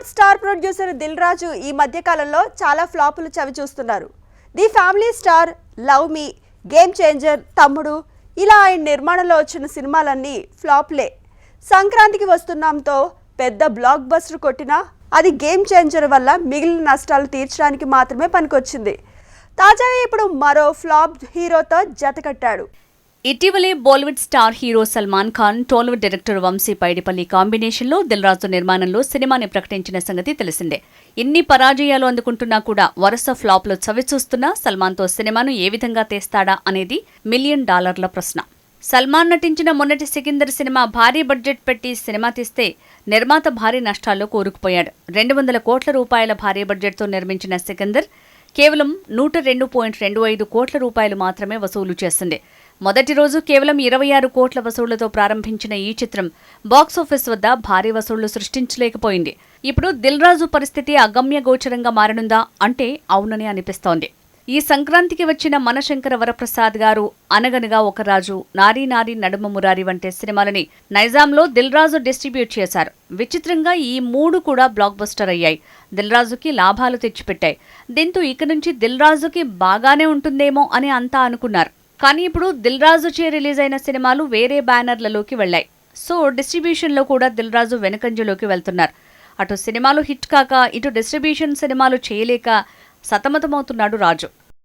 Bollywood star producer Dil Raju ఈ మధ్య కాలంలో చాలా ఫ్లాపులు చవిచూస్తున్నారు. The family star, love me, game changer, Thammudu ఇలా ఆయన నిర్మాణంలో వచ్చిన సినిమాలన్నీ ఫ్లాప్లే. సంక్రాంతికి వస్తున్నాంతో పెద్ద బ్లాక్ బస్టర్ కొట్టినా అది గేమ్ చేంజర్ వల్ల మిగిలిన నష్టాలు తీర్చడానికి మాత్రమే పనికొచ్చింది. తాజాగా ఇప్పుడు మరో ఫ్లాప్ హీరోతో జతకట్టాడు. ఇటీవలే Bollywood star hero Salman Khan, Tollywood director Vamshi Paidipally కాంబినేషన్లో దిల్ రాజు నిర్మాణంలో సినిమాని ప్రకటించిన సంగతి తెలిసిందే. ఇన్ని పరాజయాలు అందుకుంటున్నా కూడా వరుస ఫ్లాప్లు చవిచూస్తున్నా సల్మాన్తో సినిమాను ఏ విధంగా తీస్తాడా అనేది $1 మిలియన్ ప్రశ్న. సల్మాన్ నటించిన మొన్నటి సికిందర్ సినిమా భారీ బడ్జెట్ పెట్టి సినిమా తీస్తే నిర్మాత భారీ నష్టాల్లో కూరుకుపోయాడు. 200 కోట్ల రూపాయల భారీ బడ్జెట్తో నిర్మించిన సికిందర్ కేవలం 102.25 కోట్ల రూపాయలు మాత్రమే వసూలు చేసింది. మొదటి రోజు కేవలం 26 కోట్ల వసూళ్లతో ప్రారంభించిన ఈ చిత్రం బాక్సాఫీస్ వద్ద భారీ వసూళ్లు సృష్టించలేకపోయింది. ఇప్పుడు దిల్ రాజు పరిస్థితి అగమ్య గోచరంగా మారనుందా అంటే అవునని అనిపిస్తోంది. ఈ సంక్రాంతికి వచ్చిన మనశంకర వరప్రసాద్ గారు, అనగనగా ఒక రాజు, నారీ నారీ నడుమ మురారి వంటి సినిమాలని నైజాంలో దిల్ రాజు డిస్ట్రిబ్యూట్ చేశారు. విచిత్రంగా ఈ 3 కూడా బ్లాక్ బస్టర్ అయ్యాయి. దిల్ రాజుకి లాభాలు తెచ్చిపెట్టాయి. దీంతో ఇక నుంచి దిల్ రాజుకి బాగానే ఉంటుందేమో అని అంతా అనుకున్నారు. కానీ ఇప్పుడు దిల్ రాజుచే రిలీజ్ అయిన సినిమాలు వేరే బ్యానర్లలోకి వెళ్లాయి. సో డిస్ట్రిబ్యూషన్లో కూడా దిల్ రాజు వెనుకంజలోకి వెళ్తున్నారు. అటు సినిమాలు హిట్ కాక ఇటు డిస్ట్రిబ్యూషన్ సినిమాలు చేయలేక సతమతమవుతున్నాడు రాజు.